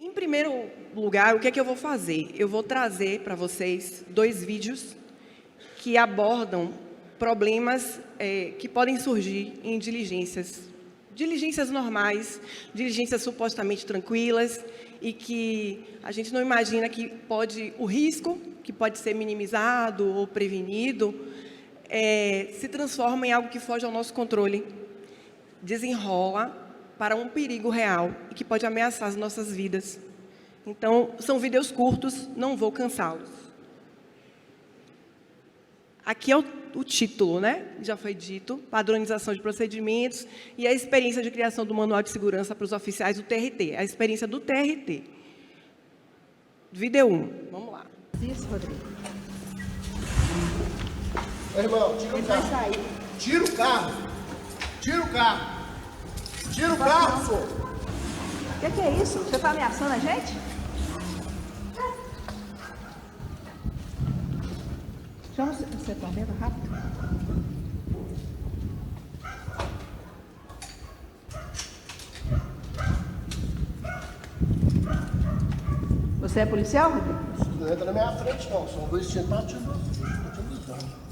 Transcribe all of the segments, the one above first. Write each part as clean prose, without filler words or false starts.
Em primeiro lugar, o que é que eu vou fazer? Eu vou trazer para vocês 2 vídeos que abordam problemas que podem surgir em diligências normais, diligências supostamente tranquilas, e que a gente não imagina que o risco, que pode ser minimizado ou prevenido, se transforma em algo que foge ao nosso controle, desenrola para um perigo real e que pode ameaçar as nossas vidas. Então, são vídeos curtos, não vou cansá-los. Aqui é o título, né? Já foi dito, padronização de procedimentos e a experiência de criação do manual de segurança para os oficiais do TRT, a experiência do TRT. Vídeo 1, vamos lá. Isso, Rodrigo. Irmão, tira o Ele vai carro. sair. Tira o carro. Tira o carro. Tira o carro, senhor. O que é isso? Você está ameaçando a gente? Chama o setormento rápido. Você é policial, Rodrigo? Não entra na minha frente, não. São 2 tentativas. Estou te avisando.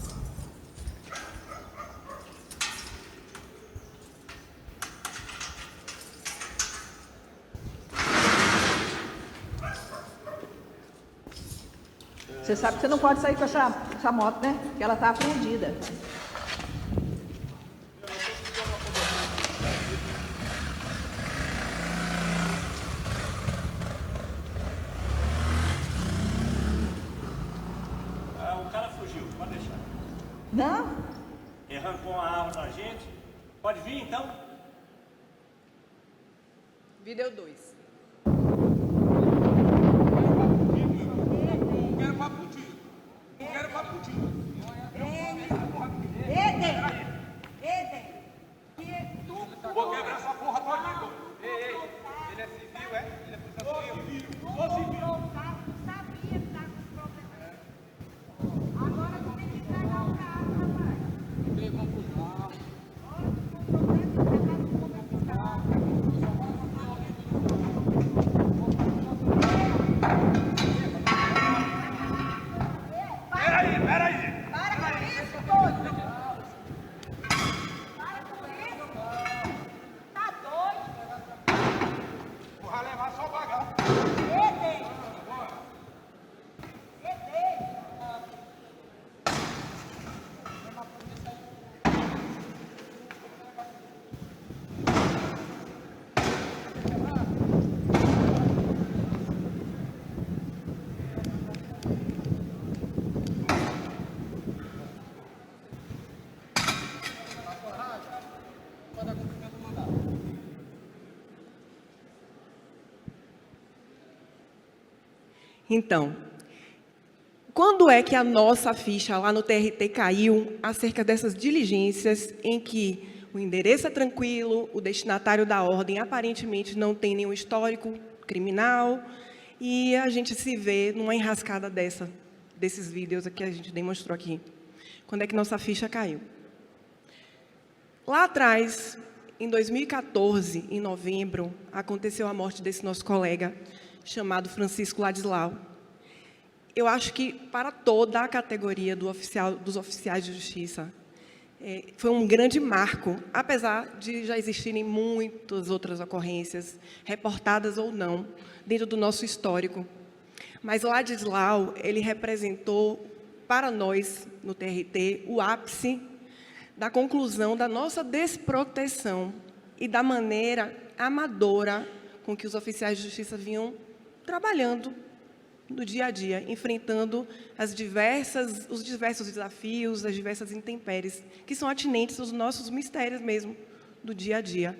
Você sabe que você não pode sair com essa moto, né? Porque ela está apreendida. O cara fugiu, pode deixar. Não? Ele arrancou uma arma da gente. Pode vir então? Vídeo 2. Vou quebrar essa porra todinha. Ei, ele é civil, é? Ele é policial civil? Sou civil. Sabia que tá com problema. Agora tu tem que entregar o carro, rapaz. Olha, com problema, entregar o carro. Peraí. Para com isso, doido. Para com isso. Tá doido. Vai levar só pagar. Ei, Então, quando é que a nossa ficha lá no TRT caiu acerca dessas diligências em que o endereço é tranquilo, o destinatário da ordem aparentemente não tem nenhum histórico criminal e a gente se vê numa enrascada desses vídeos que a gente demonstrou aqui? Quando é que nossa ficha caiu? Lá atrás, em 2014, em novembro, aconteceu a morte desse nosso colega, chamado Francisco Ladislau. Eu acho que para toda a categoria dos oficiais de justiça, foi um grande marco, apesar de já existirem muitas outras ocorrências, reportadas ou não, dentro do nosso histórico. Mas Ladislau, ele representou para nós, no TRT, o ápice da conclusão da nossa desproteção e da maneira amadora com que os oficiais de justiça vinham trabalhando no dia a dia, enfrentando os diversos desafios, as diversas intempéries, que são atinentes aos nossos mistérios mesmo, do dia a dia.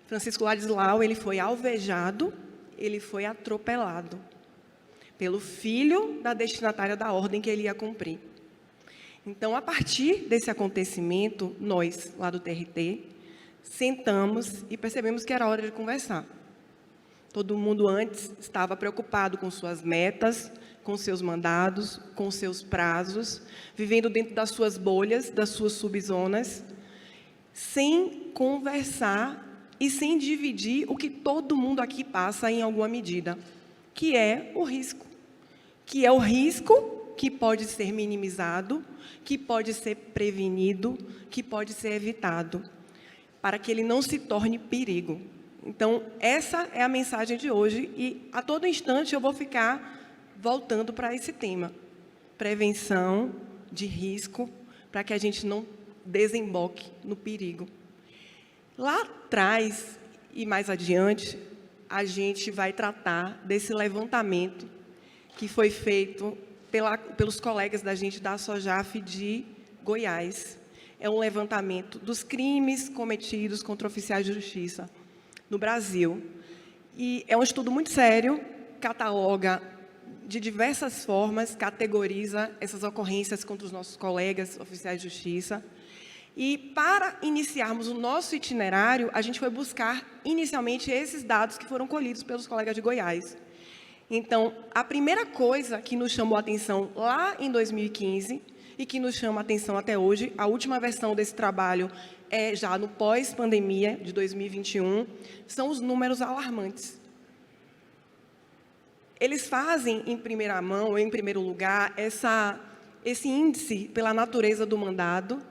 Francisco Ladislau, ele foi alvejado, ele foi atropelado pelo filho da destinatária da ordem que ele ia cumprir. Então, a partir desse acontecimento, nós, lá do TRT, sentamos e percebemos que era hora de conversar. Todo mundo antes estava preocupado com suas metas, com seus mandados, com seus prazos, vivendo dentro das suas bolhas, das suas subzonas, sem conversar e sem dividir o que todo mundo aqui passa em alguma medida, que é o risco. Que é o risco que pode ser minimizado, que pode ser prevenido, que pode ser evitado, para que ele não se torne perigo. Então, essa é a mensagem de hoje e a todo instante eu vou ficar voltando para esse tema. Prevenção de risco, para que a gente não desemboque no perigo. Lá atrás e mais adiante, a gente vai tratar desse levantamento que foi feito pelos colegas da gente da SOJAF de Goiás. É um levantamento dos crimes cometidos contra oficiais de justiça no Brasil. E é um estudo muito sério, cataloga de diversas formas, categoriza essas ocorrências contra os nossos colegas oficiais de justiça. E para iniciarmos o nosso itinerário, a gente foi buscar inicialmente esses dados que foram colhidos pelos colegas de Goiás. Então, a primeira coisa que nos chamou a atenção lá em 2015 e que nos chama a atenção até hoje, a última versão desse trabalho é já no pós-pandemia de 2021, são os números alarmantes. Eles fazem em primeira mão, em primeiro lugar, esse índice pela natureza do mandado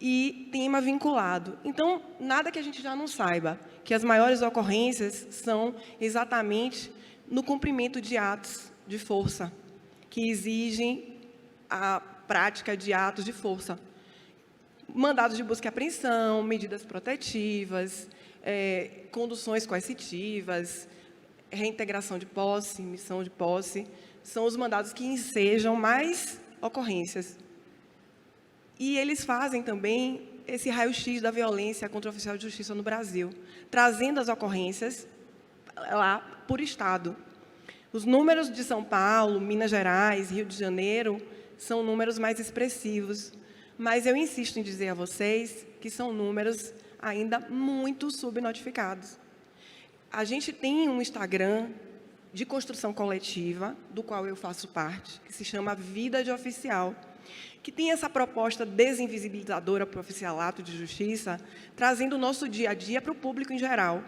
e tema vinculado. Então, nada que a gente já não saiba, que as maiores ocorrências são exatamente no cumprimento de atos de força, que exigem a prática de atos de força. Mandados de busca e apreensão, medidas protetivas, conduções coercitivas, reintegração de posse, missão de posse, são os mandados que ensejam mais ocorrências. E eles fazem também esse raio-x da violência contra o oficial de justiça no Brasil, trazendo as ocorrências lá por estado. Os números de São Paulo, Minas Gerais, Rio de Janeiro, são números mais expressivos, mas eu insisto em dizer a vocês que são números ainda muito subnotificados. A gente tem um Instagram de construção coletiva, do qual eu faço parte, que se chama Vida de Oficial, que tem essa proposta desinvisibilizadora para o oficialato de justiça, trazendo o nosso dia a dia para o público em geral.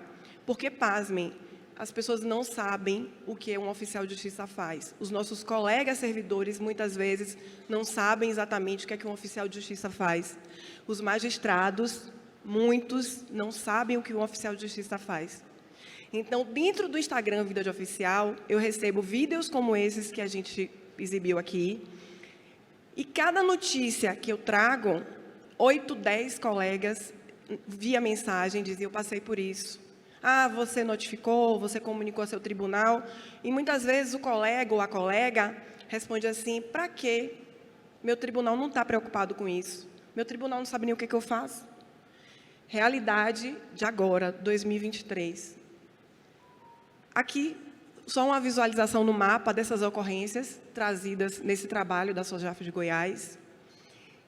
Porque, pasmem, as pessoas não sabem o que um oficial de justiça faz. Os nossos colegas servidores, muitas vezes, não sabem exatamente o que é que um oficial de justiça faz. Os magistrados, muitos, não sabem o que um oficial de justiça faz. Então, dentro do Instagram Vida de Oficial, eu recebo vídeos como esses que a gente exibiu aqui. E cada notícia que eu trago, 8, 10 colegas, via mensagem, diziam: eu passei por isso. Ah, você notificou, você comunicou ao seu tribunal. E muitas vezes o colega ou a colega responde assim: para quê? Meu tribunal não está preocupado com isso. Meu tribunal não sabe nem o que eu faço. Realidade de agora, 2023. Aqui, só uma visualização no mapa dessas ocorrências trazidas nesse trabalho da SOJAF de Goiás.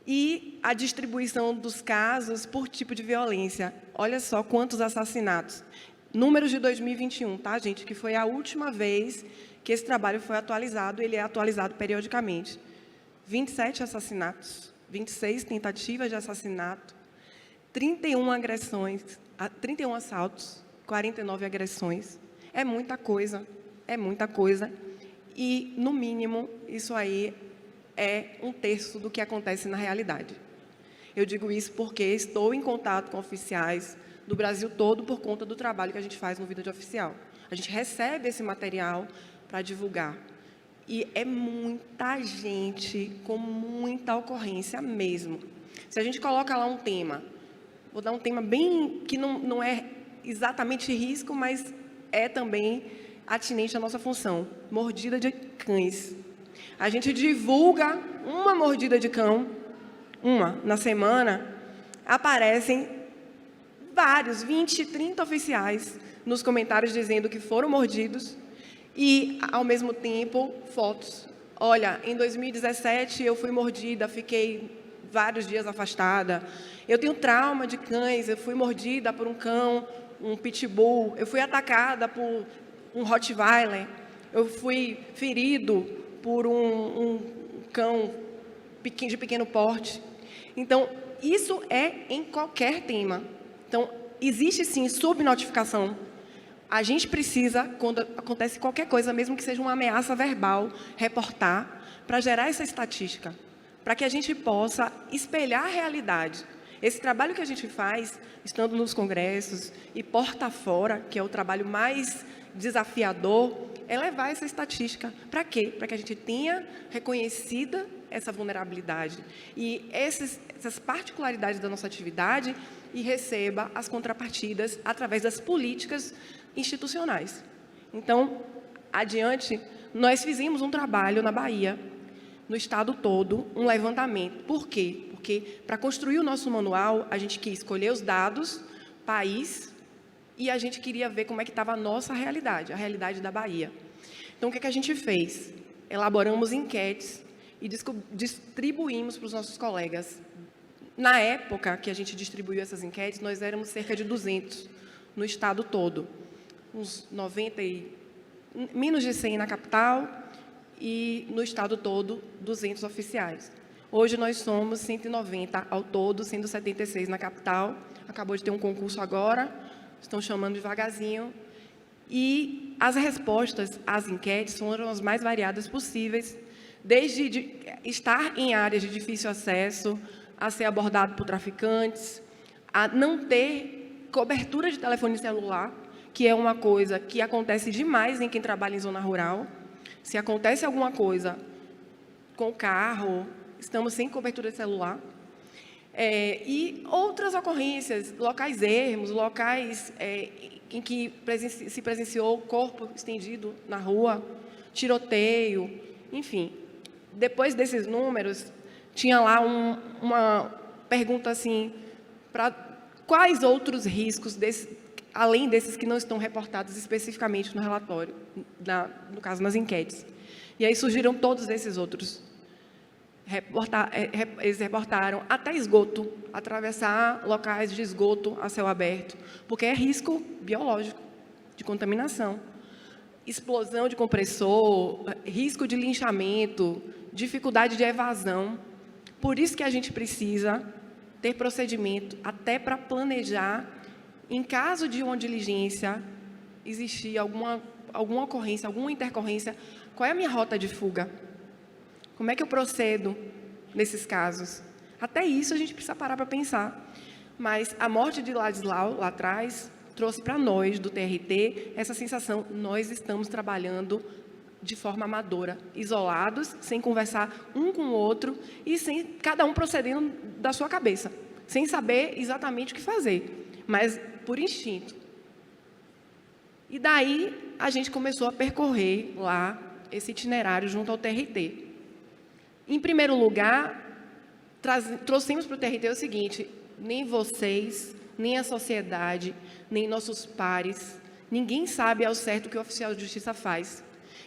E a distribuição dos casos por tipo de violência. Olha só quantos assassinatos. Números de 2021, tá, gente? Que foi a última vez que esse trabalho foi atualizado. Ele é atualizado periodicamente. 27 assassinatos, 26 tentativas de assassinato, 31 agressões, 31 assaltos, 49 agressões. É muita coisa, é muita coisa. E, no mínimo, isso aí é 1/3 do que acontece na realidade. Eu digo isso porque estou em contato com oficiais do Brasil todo por conta do trabalho que a gente faz no Vida de Oficial. A gente recebe esse material para divulgar. E é muita gente com muita ocorrência mesmo. Se a gente coloca lá um tema, vou dar um tema bem que não é exatamente risco, mas é também atinente à nossa função: mordida de cães. A gente divulga uma mordida de cão, uma na semana, aparecem vários, 20, 30 oficiais nos comentários dizendo que foram mordidos e, ao mesmo tempo, fotos. Olha, em 2017 eu fui mordida, fiquei vários dias afastada. Eu tenho trauma de cães, eu fui mordida por um cão, um pitbull, eu fui atacada por um Rottweiler, eu fui ferido por um cão de pequeno porte. Então, isso é em qualquer tema. Então, existe sim subnotificação. A gente precisa, quando acontece qualquer coisa, mesmo que seja uma ameaça verbal, reportar, para gerar essa estatística, para que a gente possa espelhar a realidade. Esse trabalho que a gente faz, estando nos congressos e porta fora, que é o trabalho mais desafiador, é levar essa estatística. Para quê? Para que a gente tenha reconhecida essa vulnerabilidade e essas particularidades da nossa atividade e receba as contrapartidas através das políticas institucionais. Então, adiante, nós fizemos um trabalho na Bahia, no estado todo, um levantamento. Por quê? Porque, para construir o nosso manual, a gente quis escolher os dados, país, e a gente queria ver como é que estava a nossa realidade, a realidade da Bahia. Então, o que é que a gente fez? Elaboramos enquetes e distribuímos para os nossos colegas. Na época que a gente distribuiu essas enquetes, nós éramos cerca de 200 no estado todo. Uns 90 menos de 100 na capital e no estado todo, 200 oficiais. Hoje nós somos 190 ao todo, sendo 76 na capital. Acabou de ter um concurso agora, estão chamando devagarzinho. E as respostas às enquetes foram as mais variadas possíveis, desde estar em áreas de difícil acesso, a ser abordado por traficantes, a não ter cobertura de telefone celular, que é uma coisa que acontece demais em quem trabalha em zona rural. Se acontece alguma coisa com o carro, estamos sem cobertura de celular. E outras ocorrências, locais ermos, locais em que se presenciou corpo estendido na rua, tiroteio, enfim. Depois desses números, tinha lá uma pergunta assim, para quais outros riscos, além desses que não estão reportados especificamente no relatório, no caso, nas enquetes. E aí surgiram todos esses outros. Eles reportaram até esgoto, atravessar locais de esgoto a céu aberto, porque é risco biológico, de contaminação. Explosão de compressor, risco de linchamento, dificuldade de evasão. Por isso que a gente precisa ter procedimento até para planejar, em caso de uma diligência, existir alguma ocorrência, alguma intercorrência, qual é a minha rota de fuga? Como é que eu procedo nesses casos? Até isso a gente precisa parar para pensar. Mas a morte de Ladislau, lá atrás, trouxe para nós, do TRT, essa sensação, nós estamos trabalhando de forma amadora, isolados, sem conversar um com o outro e sem cada um procedendo da sua cabeça, sem saber exatamente o que fazer, mas por instinto. E daí a gente começou a percorrer lá esse itinerário junto ao TRT. Em primeiro lugar, trouxemos para o TRT o seguinte: nem vocês, nem a sociedade, nem nossos pares, ninguém sabe ao certo o que o oficial de justiça faz.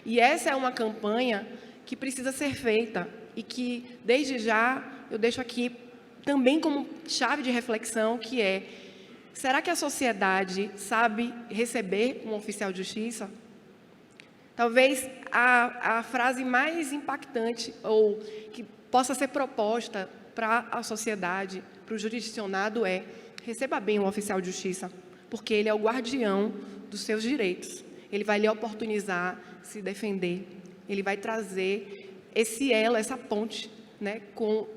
E essa é uma campanha que precisa ser feita e que, desde já, eu deixo aqui também como chave de reflexão, que é: será que a sociedade sabe receber um oficial de justiça? Talvez a frase mais impactante ou que possa ser proposta para a sociedade, para o jurisdicionado é: receba bem um oficial de justiça, porque ele é o guardião dos seus direitos. Ele vai lhe oportunizar se defender, ele vai trazer esse elo, essa ponte, né,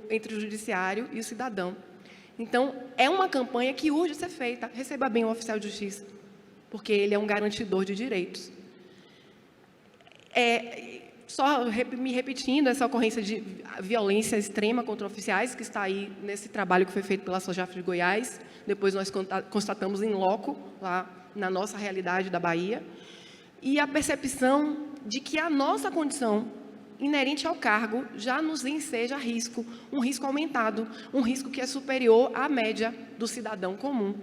entre o judiciário e o cidadão. Então, é uma campanha que urge ser feita. Receba bem um oficial de justiça, porque ele é um garantidor de direitos. Só me repetindo, essa ocorrência de violência extrema contra oficiais, que está aí nesse trabalho que foi feito pela Sojaf de Goiás, depois nós constatamos em loco, lá na nossa realidade da Bahia, e a percepção de que a nossa condição inerente ao cargo já nos enseja risco, um risco aumentado, um risco que é superior à média do cidadão comum.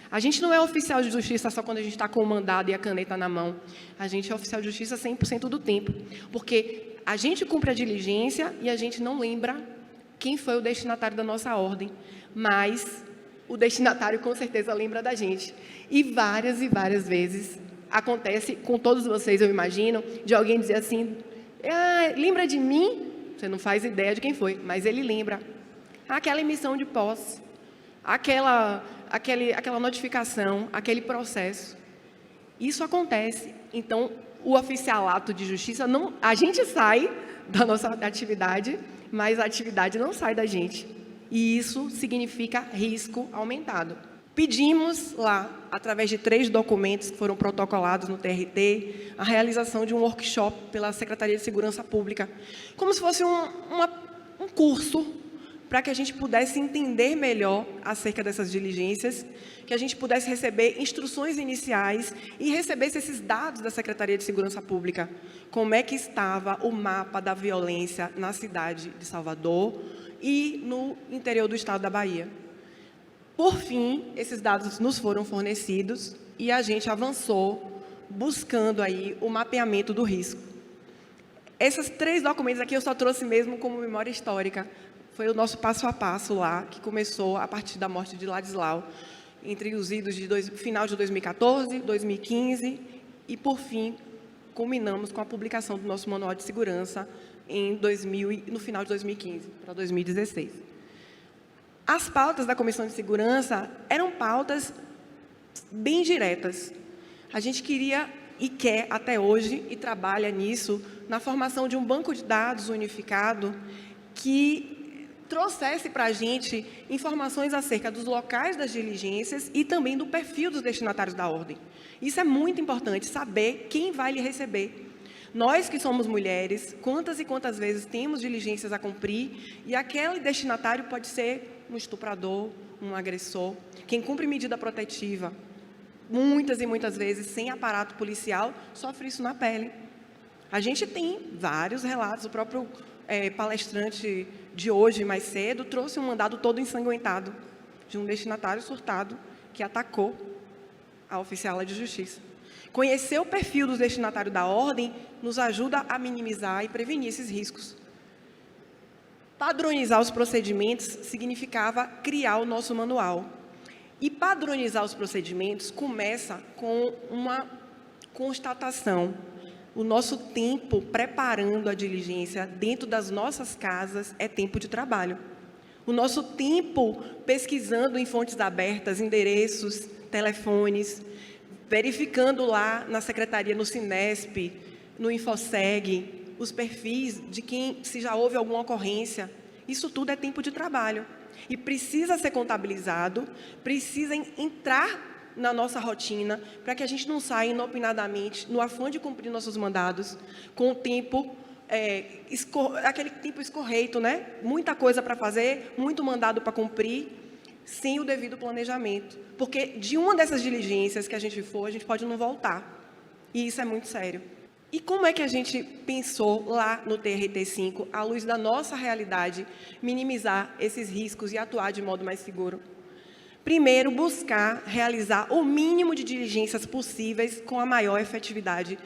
A gente não é oficial de justiça só quando a gente está com o mandado e a caneta na mão. A gente é oficial de justiça 100% do tempo, porque a gente cumpre a diligência e a gente não lembra quem foi o destinatário da nossa ordem, mas o destinatário com certeza lembra da gente. E várias vezes acontece com todos vocês, eu imagino, de alguém dizer assim: lembra de mim? Você não faz ideia de quem foi, mas ele lembra. Aquela emissão de posse, aquela aquela notificação, aquele processo. Isso acontece. Então, o oficialato de justiça, não, a gente sai da nossa atividade, mas a atividade não sai da gente. E isso significa risco aumentado. Pedimos lá, através de 3 documentos que foram protocolados no TRT, a realização de um workshop pela Secretaria de Segurança Pública, como se fosse um curso para que a gente pudesse entender melhor acerca dessas diligências, que a gente pudesse receber instruções iniciais e recebesse esses dados da Secretaria de Segurança Pública. Como é que estava o mapa da violência na cidade de Salvador e no interior do estado da Bahia. Por fim, esses dados nos foram fornecidos e a gente avançou buscando aí o mapeamento do risco. Esses 3 documentos aqui eu só trouxe mesmo como memória histórica. Foi o nosso passo a passo lá, que começou a partir da morte de Ladislau, entre os idos de final de 2014, 2015 e, por fim, culminamos com a publicação do nosso Manual de Segurança no final de 2015, para 2016. As pautas da Comissão de Segurança eram pautas bem diretas. A gente queria e quer até hoje, e trabalha nisso, na formação de um banco de dados unificado que trouxesse para a gente informações acerca dos locais das diligências e também do perfil dos destinatários da ordem. Isso é muito importante, saber quem vai lhe receber. Nós que somos mulheres, quantas e quantas vezes temos diligências a cumprir e aquele destinatário pode ser um estuprador, um agressor, quem cumpre medida protetiva, muitas e muitas vezes sem aparato policial, sofre isso na pele. A gente tem vários relatos, o próprio palestrante de hoje, mais cedo, trouxe um mandado todo ensanguentado de um destinatário surtado que atacou a oficiala de justiça. Conhecer o perfil dos destinatários da ordem nos ajuda a minimizar e prevenir esses riscos. Padronizar os procedimentos significava criar o nosso manual. E padronizar os procedimentos começa com uma constatação. O nosso tempo preparando a diligência dentro das nossas casas é tempo de trabalho. O nosso tempo pesquisando em fontes abertas, endereços, telefones, verificando lá na Secretaria, no Sinesp, no Infoseg, os perfis de quem, se já houve alguma ocorrência. Isso tudo é tempo de trabalho. E precisa ser contabilizado, precisa entrar na nossa rotina, para que a gente não saia inopinadamente, no afã de cumprir nossos mandados, com o tempo, aquele tempo escorreito, né? Muita coisa para fazer, muito mandado para cumprir, sem o devido planejamento. Porque de uma dessas diligências que a gente for, a gente pode não voltar. E isso é muito sério. E como é que a gente pensou lá no TRT-5, à luz da nossa realidade, minimizar esses riscos e atuar de modo mais seguro? Primeiro, buscar realizar o mínimo de diligências possíveis com a maior efetividade.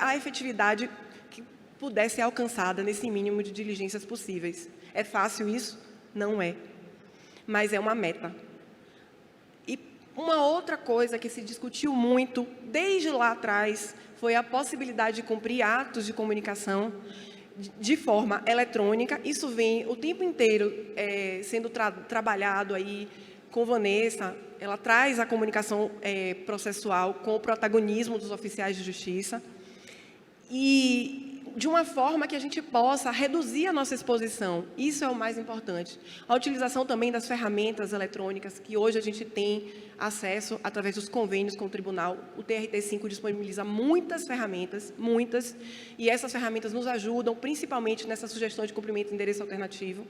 A efetividade que pudesse ser alcançada nesse mínimo de diligências possíveis. É fácil isso? Não é. Mas é uma meta. E uma outra coisa que se discutiu muito, desde lá atrás, foi a possibilidade de cumprir atos de comunicação de forma eletrônica. Isso vem o tempo inteiro sendo trabalhado aí com Vanessa. Ela traz a comunicação processual com o protagonismo dos oficiais de justiça e de uma forma que a gente possa reduzir a nossa exposição. Isso é o mais importante. A utilização também das ferramentas eletrônicas, que hoje a gente tem acesso através dos convênios com o tribunal. O TRT-5 disponibiliza muitas ferramentas, e essas ferramentas nos ajudam, principalmente nessa sugestão de cumprimento de endereço alternativo.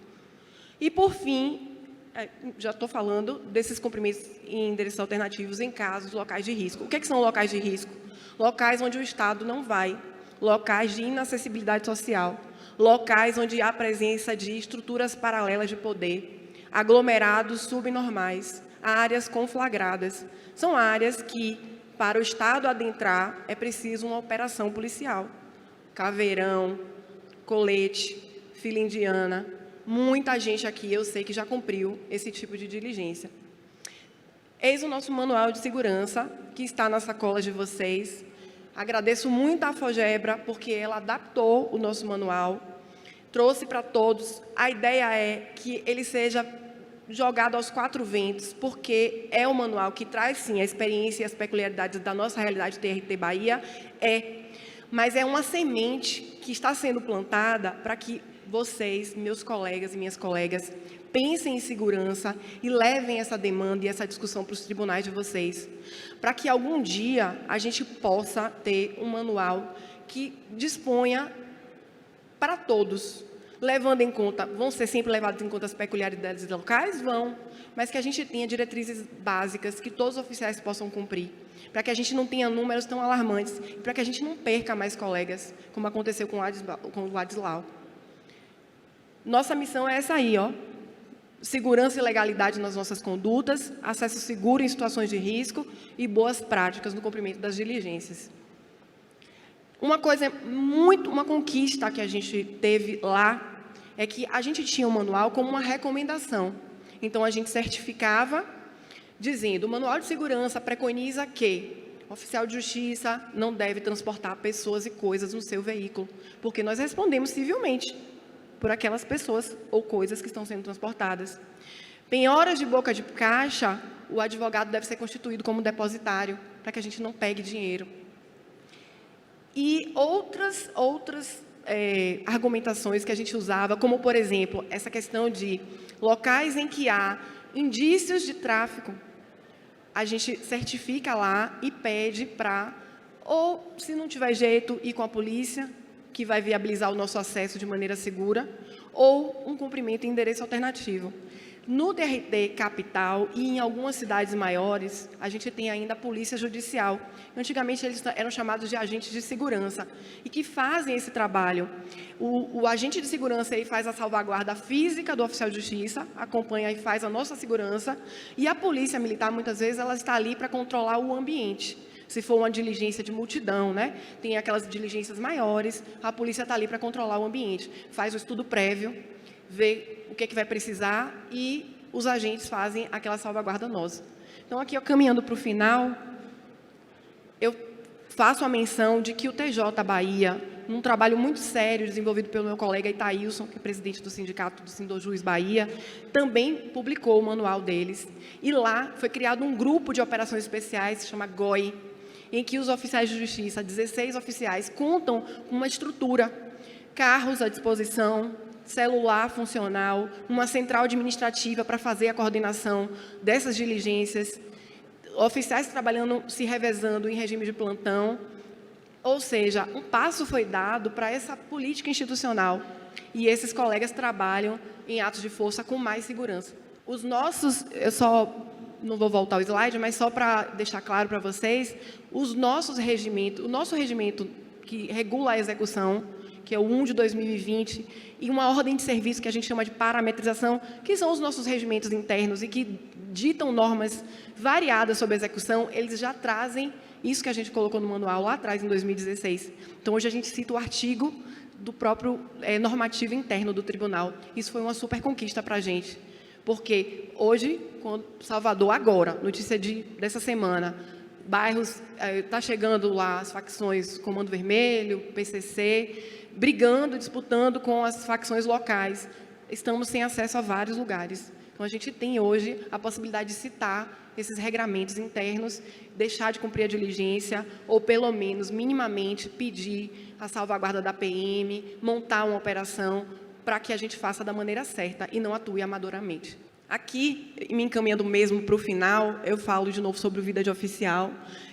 E, por fim, já estou falando desses cumprimentos em endereços alternativos em casos locais de risco. O que são locais de risco? Locais onde o Estado não vai. Locais de inacessibilidade social, locais onde há presença de estruturas paralelas de poder, aglomerados subnormais, áreas conflagradas. São áreas que, para o Estado adentrar, é preciso uma operação policial. Caveirão, Colete, Fila Indiana, muita gente aqui, eu sei que já cumpriu esse tipo de diligência. Eis o nosso manual de segurança, que está na sacola de vocês. Agradeço muito à Fogebra, porque ela adaptou o nosso manual, trouxe para todos. A ideia é que ele seja jogado aos quatro ventos, porque é um manual que traz, sim, a experiência e as peculiaridades da nossa realidade TRT Bahia, mas é uma semente que está sendo plantada para que vocês, meus colegas e minhas colegas, pensem em segurança e levem essa demanda e essa discussão para os tribunais de vocês, para que algum dia a gente possa ter um manual que disponha para todos, levando em conta, vão ser sempre levadas em conta as peculiaridades locais? Vão, mas que a gente tenha diretrizes básicas que todos os oficiais possam cumprir, para que a gente não tenha números tão alarmantes, e para que a gente não perca mais colegas, como aconteceu com o Ladislau. Nossa missão é essa aí, segurança e legalidade nas nossas condutas, acesso seguro em situações de risco e boas práticas no cumprimento das diligências. Uma conquista que a gente teve lá é que a gente tinha o manual como uma recomendação. Então, a gente certificava, dizendo, o manual de segurança preconiza que o oficial de justiça não deve transportar pessoas e coisas no seu veículo, porque nós respondemos civilmente por aquelas pessoas ou coisas que estão sendo transportadas. Penhoras de boca de caixa, o advogado deve ser constituído como depositário, para que a gente não pegue dinheiro. E outras argumentações que a gente usava, como, por exemplo, essa questão de locais em que há indícios de tráfico, a gente certifica lá e pede para, ou, se não tiver jeito, ir com a polícia, que vai viabilizar o nosso acesso de maneira segura, ou um cumprimento em endereço alternativo. No DRT capital e em algumas cidades maiores, a gente tem ainda a polícia judicial. Antigamente, eles eram chamados de agentes de segurança e que fazem esse trabalho. O agente de segurança aí faz a salvaguarda física do oficial de justiça, acompanha e faz a nossa segurança, e a polícia militar, muitas vezes, ela está ali para controlar o ambiente. Se for uma diligência de multidão, né? Tem aquelas diligências maiores, a polícia está ali para controlar o ambiente, faz o estudo prévio, vê o que vai precisar e os agentes fazem aquela salvaguarda nossa. Então, aqui, caminhando para o final, eu faço a menção de que o TJ Bahia, num trabalho muito sério desenvolvido pelo meu colega Itaílson, que é presidente do sindicato do Sindojuiz Bahia, também publicou o manual deles. E lá foi criado um grupo de operações especiais, que se chama GOI, em que os oficiais de justiça, 16 oficiais, contam com uma estrutura, carros à disposição, celular funcional, uma central administrativa para fazer a coordenação dessas diligências, oficiais trabalhando, se revezando em regime de plantão. Ou seja, um passo foi dado para essa política institucional e esses colegas trabalham em atos de força com mais segurança. Os nossos, eu só não vou voltar ao slide, mas só para deixar claro para vocês, o nosso regimento que regula a execução, que é o 1 de 2020, e uma ordem de serviço que a gente chama de parametrização, que são os nossos regimentos internos e que ditam normas variadas sobre a execução, eles já trazem isso que a gente colocou no manual lá atrás, em 2016. Então, hoje a gente cita o artigo do próprio normativo interno do tribunal. Isso foi uma super conquista para a gente, porque hoje, Salvador, agora, notícia dessa semana, bairros, está chegando lá as facções Comando Vermelho, PCC, brigando, disputando com as facções locais. Estamos sem acesso a vários lugares. Então, a gente tem hoje a possibilidade de citar esses regramentos internos, deixar de cumprir a diligência, ou pelo menos, minimamente, pedir a salvaguarda da PM, montar uma operação para que a gente faça da maneira certa e não atue amadoramente. Aqui, me encaminhando mesmo para o final, eu falo de novo sobre o Vida de Oficial,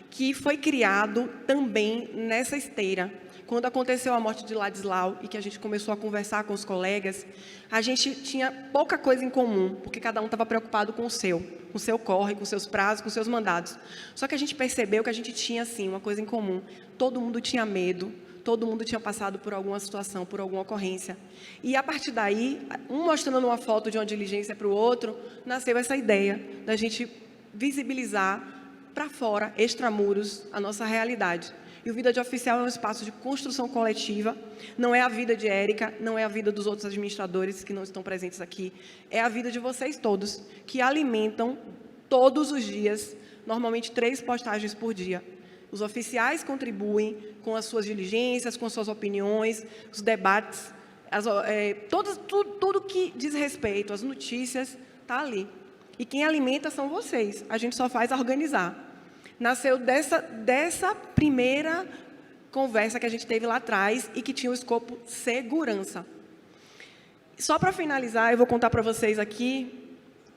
que foi criado também nessa esteira. Quando aconteceu a morte de Ladislau e que a gente começou a conversar com os colegas, a gente tinha pouca coisa em comum, porque cada um estava preocupado com o seu corre, com seus prazos, com seus mandados. Só que a gente percebeu que a gente tinha, sim, uma coisa em comum. Todo mundo tinha medo, todo mundo tinha passado por alguma situação, por alguma ocorrência. E, a partir daí, um mostrando uma foto de uma diligência para o outro, nasceu essa ideia da gente visibilizar para fora, extramuros, a nossa realidade. E o Vida de Oficial é um espaço de construção coletiva, não é a vida de Érica, não é a vida dos outros administradores que não estão presentes aqui, é a vida de vocês todos, que alimentam todos os dias, normalmente 3 postagens por dia. Os oficiais contribuem com as suas diligências, com as suas opiniões, os debates, tudo que diz respeito às notícias, está ali. E quem alimenta são vocês. A gente só faz organizar. Nasceu dessa primeira conversa que a gente teve lá atrás e que tinha o escopo segurança. Só para finalizar, eu vou contar para vocês aqui,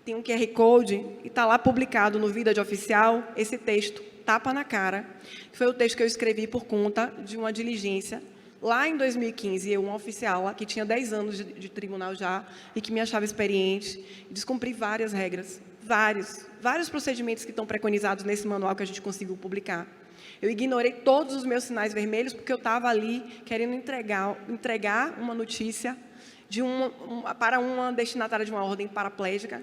tem um QR Code e está lá publicado no Vida de Oficial, esse texto, Tapa na Cara, que foi o texto que eu escrevi por conta de uma diligência. Lá em 2015, eu, um oficial lá, que tinha 10 anos de tribunal já e que me achava experiente, descumpri várias regras, vários procedimentos que estão preconizados nesse manual que a gente conseguiu publicar. Eu ignorei todos os meus sinais vermelhos porque eu estava ali querendo entregar uma notícia para uma destinatária de uma ordem paraplégica,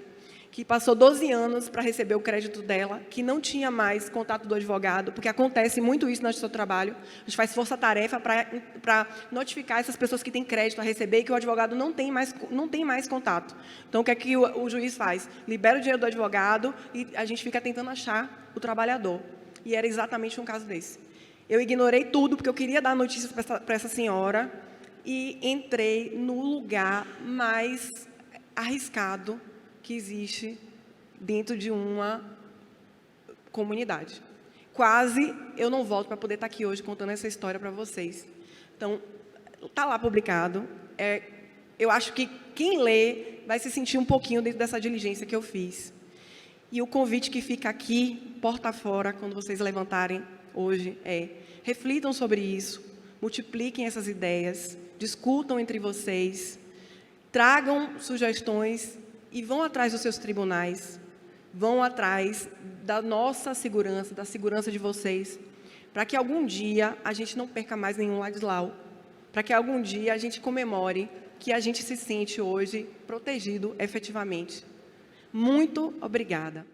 que passou 12 anos para receber o crédito dela, que não tinha mais contato do advogado, porque acontece muito isso no nosso trabalho. A gente faz força-tarefa para notificar essas pessoas que têm crédito a receber e que o advogado não tem mais contato. Então, o que é que o juiz faz? Libera o dinheiro do advogado e a gente fica tentando achar o trabalhador. E era exatamente um caso desse. Eu ignorei tudo, porque eu queria dar notícias para essa senhora e entrei no lugar mais arriscado que existe dentro de uma comunidade. Quase eu não volto para poder estar aqui hoje contando essa história para vocês. Então, está lá publicado. Eu acho que quem lê vai se sentir um pouquinho dentro dessa diligência que eu fiz. E o convite que fica aqui, porta fora, quando vocês levantarem hoje, reflitam sobre isso, multipliquem essas ideias, discutam entre vocês, tragam sugestões e vão atrás dos seus tribunais, vão atrás da nossa segurança, da segurança de vocês, para que algum dia a gente não perca mais nenhum Ladislau, para que algum dia a gente comemore que a gente se sente hoje protegido efetivamente. Muito obrigada.